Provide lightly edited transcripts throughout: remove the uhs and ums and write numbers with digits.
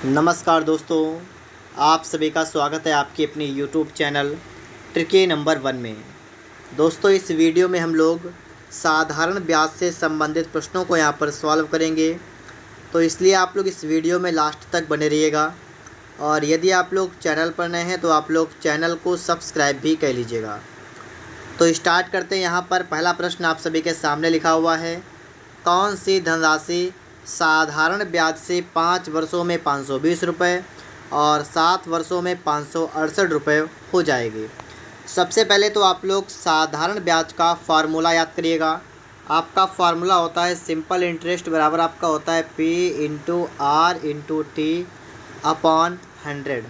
नमस्कार दोस्तों, आप सभी का स्वागत है आपकी अपनी यूट्यूब चैनल ट्रिकी नंबर 1 में। दोस्तों, इस वीडियो में हम लोग साधारण ब्याज से संबंधित प्रश्नों को यहाँ पर सॉल्व करेंगे, तो इसलिए आप लोग इस वीडियो में लास्ट तक बने रहिएगा। और यदि आप लोग चैनल पर नए हैं तो आप लोग चैनल को सब्सक्राइब भी कर लीजिएगा। तो स्टार्ट करते हैं। यहाँ पर पहला प्रश्न आप सभी के सामने लिखा हुआ है, कौन सी धनराशि साधारण ब्याज से 5 वर्षों में 520 रुपये और 7 वर्षों में 568 रुपये हो जाएगी। सबसे पहले तो आप लोग साधारण ब्याज का फार्मूला याद करिएगा। आपका फार्मूला होता है सिंपल इंटरेस्ट बराबर आपका होता है P/R/T/100।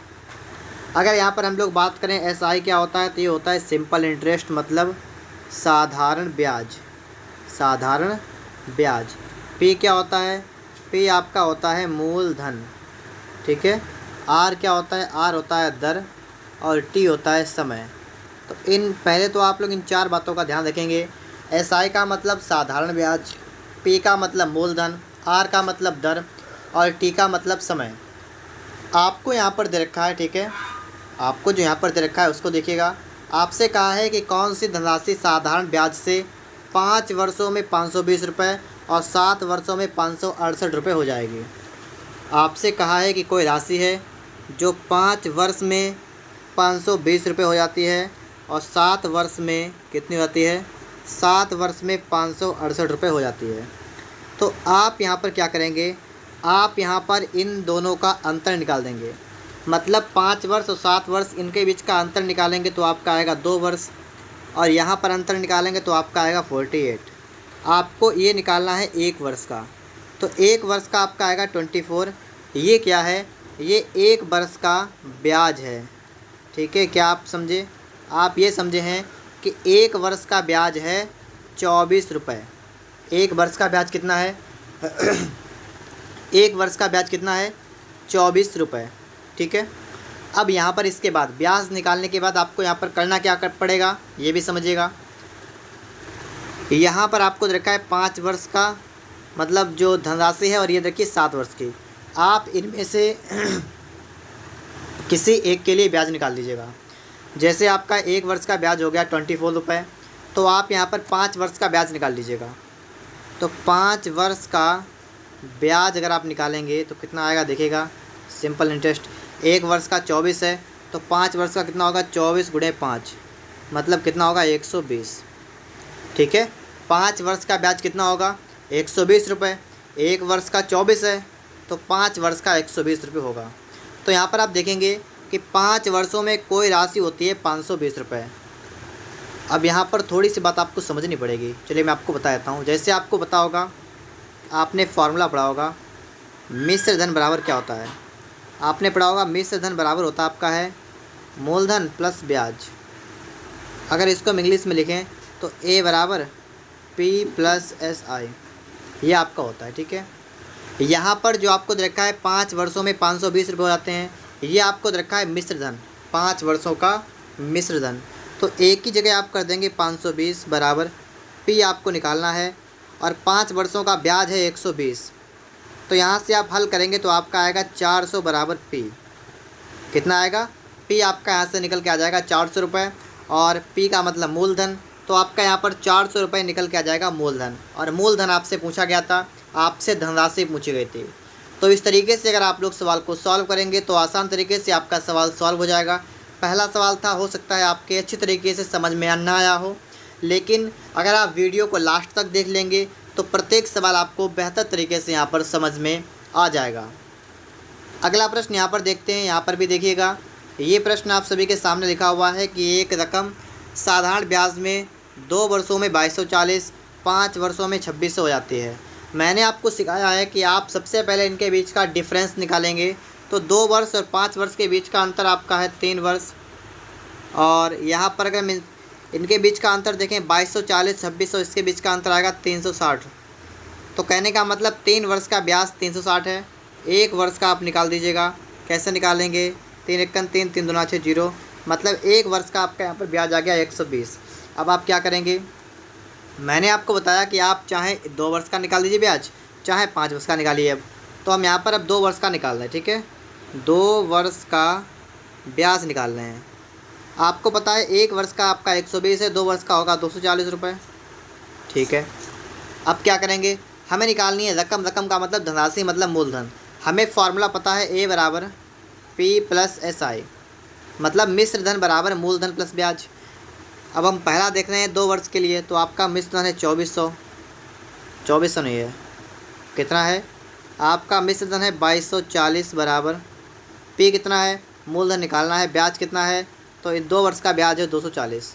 अगर यहाँ पर हम लोग बात करें SI क्या होता है, तो ये होता है सिंपल इंटरेस्ट मतलब साधारण ब्याज। P क्या होता है, P आपका होता है मूलधन, ठीक है। R क्या होता है, R होता है दर और T होता है समय। तो पहले तो आप लोग इन चार बातों का ध्यान रखेंगे। SI का मतलब साधारण ब्याज, P का मतलब मूलधन, R का मतलब दर और T का मतलब समय। आपको यहाँ पर दे रखा है, ठीक है। आपको जो यहाँ पर दे रखा है उसको देखिएगा। आपसे कहा है कि कौन सी धनराशि साधारण ब्याज से 5 वर्षों में 520 रुपये और 7 वर्षों में 568 रुपये हो जाएगी। आपसे कहा है कि कोई राशि है जो 5 वर्ष में 520 रुपये हो जाती है और 7 वर्ष में कितनी हो जाती है, 7 वर्ष में 568 रुपये हो जाती है। तो आप यहाँ पर क्या करेंगे, आप यहाँ पर इन दोनों का अंतर निकाल देंगे। मतलब 5 वर्ष और 7 वर्ष इनके बीच का अंतर निकालेंगे तो आपका आएगा 2 वर्ष, और यहाँ पर अंतर निकालेंगे तो आपका आएगा 48। आपको ये निकालना है 1 वर्ष का, तो 1 वर्ष का आपका आएगा 24। ये क्या है, ये 1 वर्ष का ब्याज है, ठीक है। क्या आप समझे, आप ये समझे हैं कि 1 वर्ष का ब्याज है 24 रुपये। 1 वर्ष का ब्याज कितना है 1 वर्ष का ब्याज कितना है 24 रुपये, ठीक है। अब यहाँ पर इसके बाद ब्याज निकालने के बाद आपको यहाँ पर करना क्या पड़ेगा, ये भी समझिएगा। यहाँ पर आपको रखा है 5 वर्ष का मतलब जो धनराशि है, और ये देखिए 7 वर्ष की। आप इनमें से किसी एक के लिए ब्याज निकाल लीजिएगा। जैसे आपका 1 वर्ष का ब्याज हो गया 24 रुपये, तो आप यहाँ पर 5 वर्ष का ब्याज निकाल लीजिएगा। तो 5 वर्ष का ब्याज अगर आप निकालेंगे तो कितना आएगा देखिएगा। सिंपल इंटरेस्ट 1 वर्ष का 24 है, तो 5 वर्ष का कितना होगा 24 × 5 मतलब कितना होगा 120, ठीक है। 5 वर्ष का ब्याज कितना होगा 120 रुपये। 1 वर्ष का 24 है तो 5 वर्ष का 120 रुपये होगा। तो यहाँ पर आप देखेंगे कि 5 वर्षों में कोई राशि होती है 520 रुपये। अब यहाँ पर थोड़ी सी बात आपको समझनी पड़ेगी, चलिए मैं आपको बता देता हूँ। जैसे आपको पता होगा, आपने फार्मूला पढ़ा होगा, मिश्र धन बराबर क्या होता है, आपने पढ़ा होगा मिश्र धन बराबर होता आपका है मूलधन प्लस ब्याज। अगर इसको हम इंग्लिश में लिखें तो A बराबर P+SI, ये आपका होता है, ठीक है। यहाँ पर जो आपको दे रखा है 5 वर्षों में 520 रुपये हो जाते हैं, ये आपको दे रखा है मिश्र धन, 5 वर्षों का मिश्र धन। तो एक ही जगह आप कर देंगे 520 बराबर P आपको निकालना है, और 5 वर्षों का ब्याज है 120। तो यहाँ से आप हल करेंगे तो आपका आएगा 400 बराबर P। कितना आएगा, P आपका यहाँ से निकल के आ जाएगा 400 रुपये, और P का मतलब मूलधन, तो आपका यहाँ पर 400 रुपये निकल के आ जाएगा मूलधन। और मूलधन आपसे पूछा गया था, आपसे धनराशि पूछी गई थी। तो इस तरीके से अगर आप लोग सवाल को सॉल्व करेंगे तो आसान तरीके से आपका सवाल सॉल्व हो जाएगा। पहला सवाल था, हो सकता है आपके अच्छी तरीके से समझ में ना आया हो, लेकिन अगर आप वीडियो को लास्ट तक देख लेंगे तो प्रत्येक सवाल आपको बेहतर तरीके से यहाँ पर समझ में आ जाएगा। अगला प्रश्न यहाँ पर देखते हैं। यहाँ पर भी देखिएगा, ये प्रश्न आप सभी के सामने लिखा हुआ है कि एक रकम साधारण ब्याज में 2 वर्षों में 2240, 5 वर्षों में 2600 हो जाती है। मैंने आपको सिखाया है कि आप सबसे पहले इनके बीच का डिफरेंस निकालेंगे। तो 2 वर्ष और 5 वर्ष के बीच का अंतर आपका है 3 वर्ष, और यहाँ पर अगर इनके बीच का अंतर देखें 2240 2600, इसके बीच का अंतर आएगा 360। तो कहने का मतलब 3 वर्ष का ब्याज 360 है। 1 वर्ष का आप निकाल दीजिएगा। कैसे निकालेंगे, 3 एकम 3, 3 दूना 6 0, मतलब 1 वर्ष का आपका यहाँ पर ब्याज आ गया 120। अब आप क्या करेंगे, मैंने आपको बताया कि आप चाहे 2 वर्ष का निकाल दीजिए ब्याज, चाहे 5 वर्ष का निकालिए। अब तो हम यहाँ पर अब 2 वर्ष का निकाल रहे हैं, ठीक है। 2 वर्ष का ब्याज निकालना है। आपको पता है 1 वर्ष का आपका 120 है, 2 वर्ष का होगा 240 रुपये। ठीक है, अब क्या करेंगे, हमें निकालनी है रकम। रकम का मतलब धनराशि, मतलब मूलधन। हमें फॉर्मूला पता है A बराबर P प्लस SI, मतलब मिश्र धन बराबर मूलधन प्लस ब्याज। अब हम पहला देख रहे हैं 2 वर्ष के लिए, तो आपका मिश्र धन है 2400, 2400 नहीं है, कितना है आपका मिश्र धन है 2240 बराबर P कितना है, मूलधन निकालना है, ब्याज कितना है, तो 2 वर्ष का ब्याज है 240।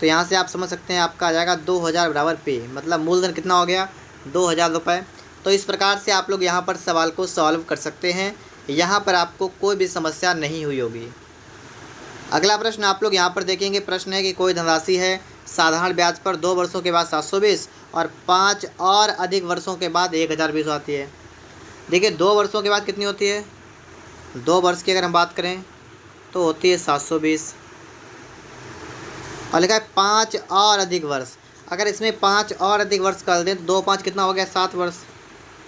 तो यहाँ से आप समझ सकते हैं आपका आ जाएगा 2000 बराबर P, मतलब मूलधन कितना हो गया 2000 रुपये। तो इस प्रकार से आप लोग यहाँ पर सवाल को सॉल्व कर सकते हैं, यहाँ पर आपको कोई भी समस्या नहीं हुई होगी। अगला प्रश्न आप लोग यहाँ पर देखेंगे। प्रश्न है कि कोई धनराशि है साधारण ब्याज पर 2 वर्षों के बाद 720 और 5 और अधिक वर्षों के बाद 1020 आती है। देखिए 2 वर्षों के बाद कितनी होती है, 2 वर्ष की अगर हम बात करें तो होती है 720, और लिखा है 5 और अधिक वर्ष। अगर इसमें 5 और अधिक वर्ष कर दें तो 2 5 कितना हो गया 7 वर्ष,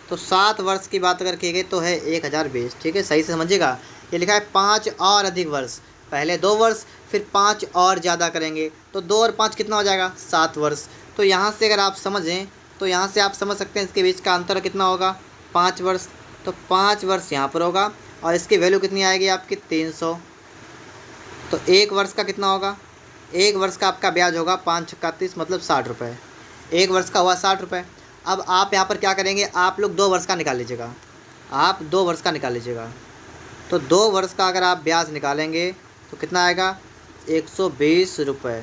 तो 7 वर्ष की बात अगर की गई तो है 1020। ठीक है, सही से समझिएगा। ये लिखा है 5 और अधिक वर्ष, पहले 2 वर्ष फिर 5 और ज़्यादा करेंगे तो 2 और 5 कितना हो जाएगा 7 वर्ष। तो यहाँ से अगर आप समझें तो यहाँ से आप समझ सकते हैं इसके बीच का अंतर कितना होगा 5 वर्ष। तो 5 वर्ष यहाँ पर होगा और इसकी वैल्यू कितनी आएगी आपकी 300। तो 1 वर्ष का कितना होगा, 1 वर्ष का आपका ब्याज होगा 5 × 30 मतलब 60 रुपये। 1 वर्ष का हुआ 60 रुपये। अब आप यहाँ पर क्या करेंगे, आप लोग 2 वर्ष का निकाल लीजिएगा, आप 2 वर्ष का निकाल लीजिएगा। तो 2 वर्ष का अगर आप ब्याज निकालेंगे तो कितना आएगा 120 रुपये।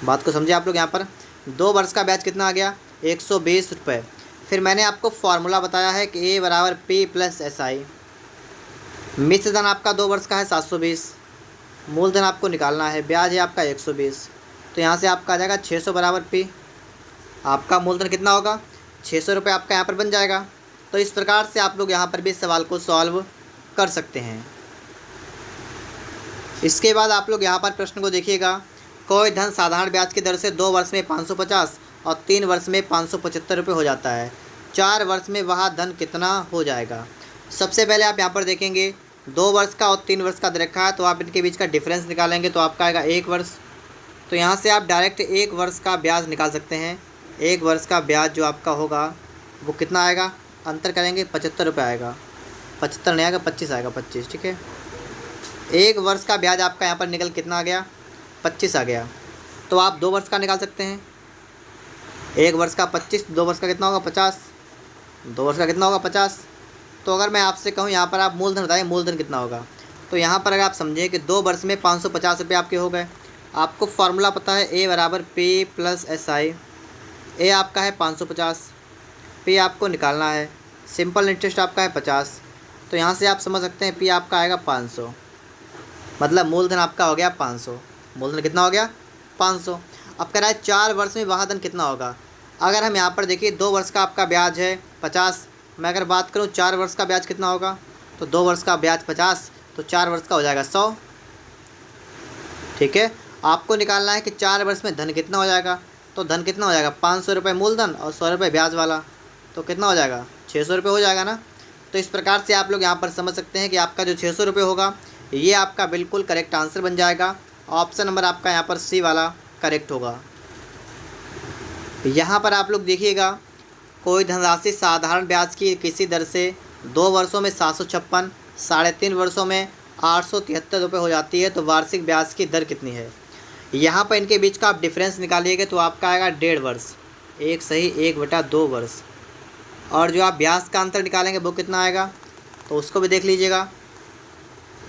बात को समझिए आप लोग, यहाँ पर 2 वर्ष का ब्याज कितना आ गया 120 रुपये। फिर मैंने आपको फार्मूला बताया है कि A बराबर P प्लस SI। मिश्र धन आपका 2 वर्ष का है 720, मूलधन आपको निकालना है, ब्याज है आपका 120। तो यहाँ से आपका आ जाएगा 600 बराबर P। आपका मूलधन कितना होगा 600 रुपये आपका यहाँ पर बन जाएगा। तो इस प्रकार से आप लोग यहाँ पर भी सवाल को सॉल्व कर सकते हैं। इसके बाद आप लोग यहाँ पर प्रश्न को देखिएगा। कोई धन साधारण ब्याज की दर से 2 वर्ष में 550 और 3 वर्ष में 575 रुपये हो जाता है, 4 वर्ष में वह धन कितना हो जाएगा। सबसे पहले आप यहाँ पर देखेंगे 2 वर्ष का और 3 वर्ष का दे रखा है, तो आप इनके बीच का डिफरेंस निकालेंगे तो आपका आएगा 1 वर्ष। तो यहाँ से आप डायरेक्ट 1 वर्ष का ब्याज निकाल सकते हैं। 1 वर्ष का ब्याज जो आपका होगा वो कितना आएगा, अंतर करेंगे 75 रुपये आएगा, 75 नहीं आएगा 25 आएगा, 25। ठीक है, 1 वर्ष का ब्याज आपका यहाँ पर निकल कितना आ गया 25 आ गया। तो आप 2 वर्ष का निकाल सकते हैं, 1 वर्ष का 25, 2 वर्ष का कितना होगा 50, 2 वर्ष का कितना होगा 50। तो अगर मैं आपसे कहूँ यहाँ पर आप मूलधन बताइए, मूलधन कितना होगा। तो यहाँ पर अगर आप समझें कि 2 वर्ष में 550 रुपये आपके हो गए। आपको फार्मूला पता है A बराबर P प्लस SI। A आपका है 550, P आपको निकालना है, सिंपल इंटरेस्ट आपका है 50। तो यहाँ से आप समझ सकते हैं P आपका आएगा 500, मतलब मूलधन आपका हो गया 500। मूलधन कितना हो गया 500। अब कह रहा है 4 वर्ष में वह धन कितना होगा। अगर हम यहाँ पर देखिए 2 वर्ष का आपका ब्याज है 50, मैं अगर बात करूँ 4 वर्ष का ब्याज कितना होगा, तो 2 वर्ष का ब्याज 50 तो 4 वर्ष का हो जाएगा 100। ठीक है, आपको निकालना है कि 4 वर्ष में धन कितना हो जाएगा। तो धन कितना हो जाएगा 500 रुपये मूलधन और 100 रुपये ब्याज वाला, तो कितना हो जाएगा 600 रुपये हो जाएगा ना। तो इस प्रकार से आप लोग यहाँ पर समझ सकते हैं कि आपका जो 600 रुपये होगा ये आपका बिल्कुल करेक्ट आंसर बन जाएगा। ऑप्शन नंबर आपका यहाँ पर C वाला करेक्ट होगा। यहाँ पर आप लोग देखिएगा, कोई धनराशि साधारण ब्याज की किसी दर से 2 वर्षों में 756, 3.5 वर्षों में 873 रुपये हो जाती है, तो वार्षिक ब्याज की दर कितनी है। यहाँ पर इनके बीच का आप डिफरेंस निकालिएगा तो आपका आएगा 1.5 वर्ष, 1 सही 1/2 वर्ष। और जो आप ब्याज का अंतर निकालेंगे वो कितना आएगा, तो उसको भी देख लीजिएगा।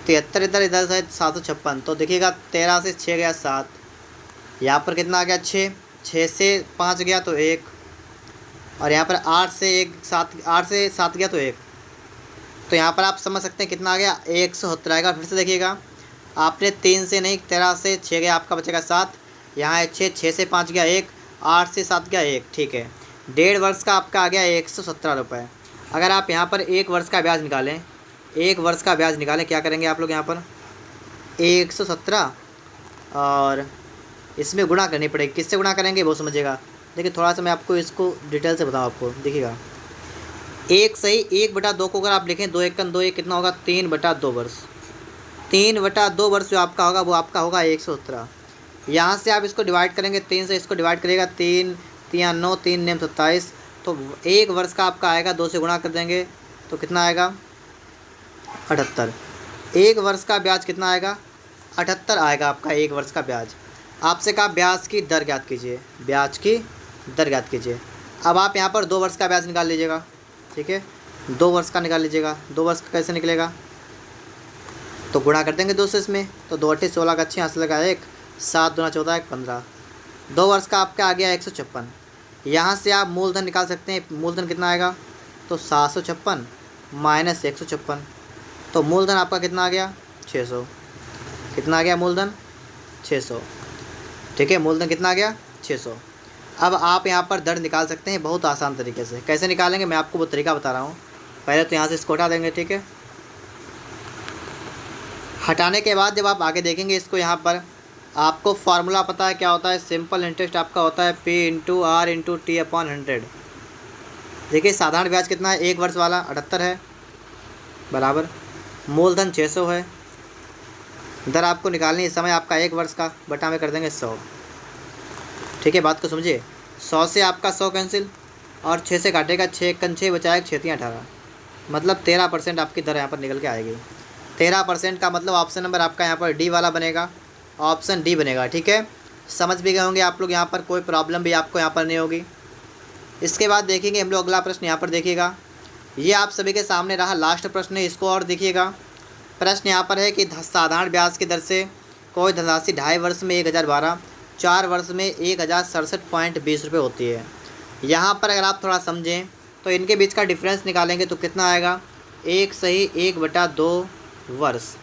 73 इधर से 756, तो देखिएगा 13 से 6 गया 7, यहाँ पर कितना आ गया 6, 6 से 5 गया तो 1, और यहाँ पर 8 से 7 गया तो 1। तो यहाँ पर आप समझ सकते हैं कितना आ गया 170 आएगा। फिर से देखिएगा, आपने 3 से नहीं 13 से 6 गया, आपका बचेगा 7, यहाँ है 6, 6 से 5 गया 1, 8 से 7 गया 1। ठीक है, 1.5 वर्ष का आपका आ गया 117 रुपये। अगर आप यहाँ पर 1 वर्ष का ब्याज निकालें, 1 वर्ष का ब्याज निकालें, क्या करेंगे आप लोग यहाँ पर 117 और इसमें गुणा करनी पड़ेगी। किससे गुणा करेंगे वो समझिएगा। देखिए थोड़ा सा मैं आपको इसको डिटेल से बताऊँ आपको, देखिएगा 1/2 को अगर आप लिखें, 2 एकम 2, ये कितना होगा 3/2 वर्ष। 3/2 वर्ष जो आपका होगा वो आपका होगा 117। यहाँ से आप इसको डिवाइड करेंगे, 3 से इसको डिवाइड करिएगा, 3 3 9, 3 नेम 27। तो 1 वर्ष का आपका आएगा, 2 से गुणा कर देंगे तो कितना आएगा 78। 1 वर्ष का ब्याज कितना आएगा 78 आएगा आपका 1 वर्ष का ब्याज। आपसे कहा ब्याज की दर ज्ञात कीजिए, ब्याज की दर ज्ञात कीजिए। अब आप यहाँ पर 2 वर्ष का ब्याज निकाल लीजिएगा, ठीक है, 2 वर्ष का निकाल लीजिएगा। 2 वर्ष का कैसे निकलेगा, तो गुणा कर देंगे 2 से इसमें, तो 2 8 16 का 6 हाथ से लगा 1, 7 दूना 14 1 15। 2 वर्ष का आपका आ गया 156। यहाँ से आप मूलधन निकाल सकते हैं, मूलधन कितना आएगा, तो 756 माइनस 156, तो मूलधन आपका कितना आ गया 600। कितना आ गया मूलधन 600, ठीक है, मूलधन कितना आ गया 600। अब आप यहाँ पर दर निकाल सकते हैं बहुत आसान तरीके से। कैसे निकालेंगे मैं आपको वो तरीका बता रहा हूँ। पहले तो यहाँ से इसको हटा देंगे, ठीक है। हटाने के बाद जब आप आगे देखेंगे इसको, यहाँ पर आपको फार्मूला पता है क्या होता है, सिंपल इंटरेस्ट आपका होता है P/R/T/100। देखिए साधारण ब्याज कितना है, 1 वर्ष वाला 78 है, बराबर मूलधन 600 है। दर आपको निकालनी है, समय आपका 1 वर्ष का, बटा में कर देंगे 100, ठीक है, बात को समझिए। 100 से आपका 100 कैंसिल और 6 से काटेगा, 6 एकम 6 बचाएगा, 6 3 18, मतलब 13% आपकी दर यहाँ पर निकल के आएगी। 13% का मतलब ऑप्शन नंबर आपका यहाँ पर डी वाला बनेगा, ऑप्शन डी बनेगा, ठीक है। समझ भी गए होंगे आप लोग, यहाँ पर कोई प्रॉब्लम भी आपको यहाँ पर नहीं होगी। इसके बाद देखेंगे हम लोग अगला प्रश्न, यहाँ पर देखिएगा, ये आप सभी के सामने रहा लास्ट प्रश्न है, इसको और देखिएगा। प्रश्न यहाँ पर है कि साधारण ब्याज की दर से कोई धनराशि 2.5 वर्ष में 1012, 4 वर्ष में 1067.20 रुपये होती है। यहाँ पर अगर आप थोड़ा समझें तो इनके बीच का डिफरेंस निकालेंगे तो कितना आएगा, 1/2 वर्ष,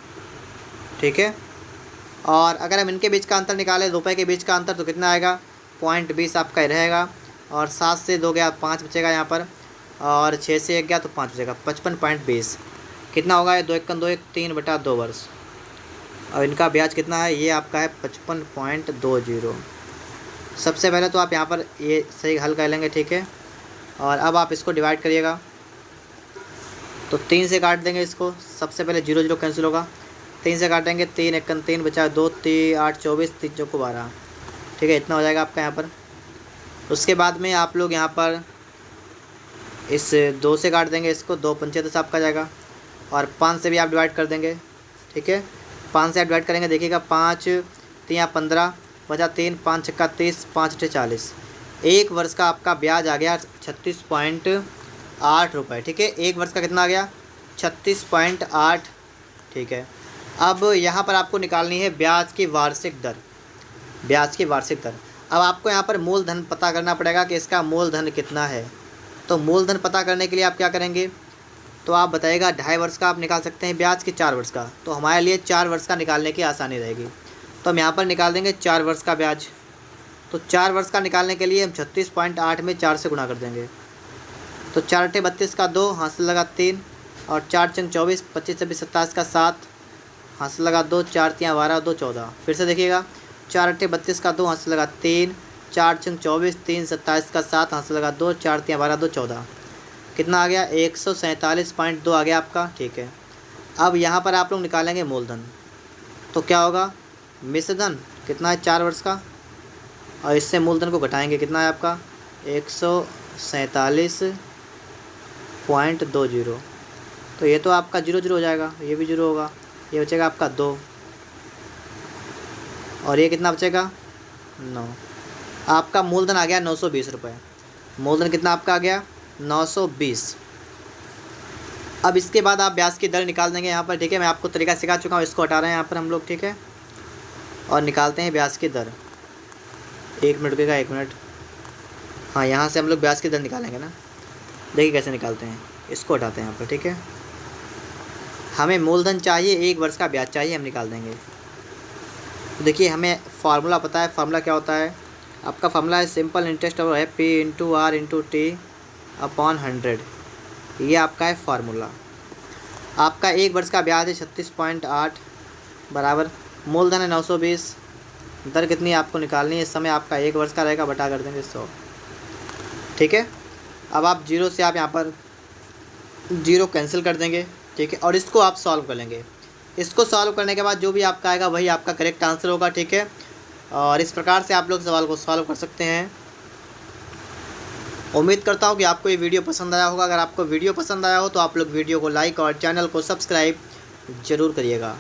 ठीक है। और अगर हम इनके बीच का अंतर निकालें, रुपए के बीच का अंतर, तो कितना आएगा 0.20 आपका रहेगा। और 7 से 2 गया 5 बचेगा यहाँ पर, और 6 से 1 गया तो 5 बचेगा, 55.20 कितना होगा, ये 2 एकम 2 1, 3/2 वर्ष। और इनका ब्याज कितना है, ये आपका है 55.20। सबसे पहले तो आप यहाँ पर ये सही हल कर लेंगे, ठीक है। और अब आप इसको डिवाइड करिएगा, तो 3 से काट देंगे इसको, सबसे पहले 0 0 कैंसिल होगा, 3 से काटेंगे, 3 एकम 3 बचा 2 3 8 24, 3 चौको 12, ठीक है, इतना हो जाएगा आपका यहाँ पर। उसके बाद में आप लोग यहाँ पर इस 2 से काट देंगे इसको, 2 पंचे 10 आपका जाएगा, और 5 से भी आप डिवाइड कर देंगे, ठीक है। 5 से आप डिवाइड करेंगे, देखिएगा 5 3 15 बचा 3, 5 छक्का 30, 5 8 40। 1 वर्ष का आपका ब्याज आ गया 36.8 रुपये, ठीक है। 1 वर्ष का कितना आ गया 36.8, ठीक है। अब यहाँ पर आपको निकालनी है ब्याज की वार्षिक दर, ब्याज की वार्षिक दर। अब आपको यहाँ पर मूलधन पता करना पड़ेगा कि इसका मूलधन कितना है। तो मूलधन पता करने के लिए आप क्या करेंगे, तो आप बताइएगा 2.5 वर्ष का आप निकाल सकते हैं ब्याज की 4 वर्ष का, तो हमारे लिए 4 वर्ष का निकालने की आसानी रहेगी। तो हम यहाँ पर निकाल देंगे 4 वर्ष का ब्याज। तो 4 वर्ष का निकालने के लिए हम 36.8 में 4 से गुणा कर देंगे, तो 4 8 32 का 2 हाथ से लगा 3, और 4 चंग 24, 25 26 27 का 7 हाथ से लगा 2, 4 3 12 2 14। फिर से देखिएगा, 4 8 32 का 2 हाथ से लगा 3, 4 चंग 24, 3 27 का 7 हाथ से लगा 2, 4 3 12 2 14, कितना आ गया 147.2 आ गया आपका, ठीक है। अब यहाँ पर आप लोग निकालेंगे मूलधन, तो क्या होगा मिश्रधन कितना है 4 वर्ष का, और इससे मूलधन को घटाएंगे, कितना है आपका 147.20। तो ये तो आपका 0 0 हो जाएगा, ये भी 0 होगा, ये बचेगा आपका 2, और ये कितना बचेगा 9। आपका मूलधन आ गया 920 रुपये। मूलधन कितना आपका आ गया 920। अब इसके बाद आप ब्याज की दर निकाल देंगे यहाँ पर, ठीक है। मैं आपको तरीका सिखा चुका हूँ, इसको हटा रहे हैं यहाँ पर हम लोग, ठीक है, और निकालते हैं ब्याज की दर। 1 मिनट रुकेगा, 1 मिनट। हाँ, यहाँ से हम लोग ब्याज की दर निकालेंगे ना, देखिए कैसे निकालते हैं। इसको हटाते हैं यहाँ पर, ठीक है। हमें मूलधन चाहिए, 1 वर्ष का ब्याज चाहिए, हम निकाल देंगे। तो देखिए हमें फार्मूला पता है, फार्मूला क्या होता है, आपका फार्मूला है सिंपल इंटरेस्ट और है P/R/T/100। ये आपका है फार्मूला। आपका 1 वर्ष का ब्याज है 36.8 बराबर मूलधन है 920। दर कितनी आपको निकालनी है, इस समय आपका 1 वर्ष का रहेगा, बटा कर देंगे 100, ठीक है। अब आप 0 से आप यहाँ पर जीरो कैंसिल कर देंगे, ठीक है। और इसको आप सॉल्व कर लेंगे। इसको सॉल्व करने के बाद जो भी आपका आएगा वही आपका करेक्ट आंसर होगा, ठीक है। और इस प्रकार से आप लोग सवाल को सॉल्व कर सकते हैं। उम्मीद करता हूँ कि आपको ये वीडियो पसंद आया होगा। अगर आपको वीडियो पसंद आया हो तो आप लोग वीडियो को लाइक और चैनल को सब्सक्राइब ज़रूर करिएगा।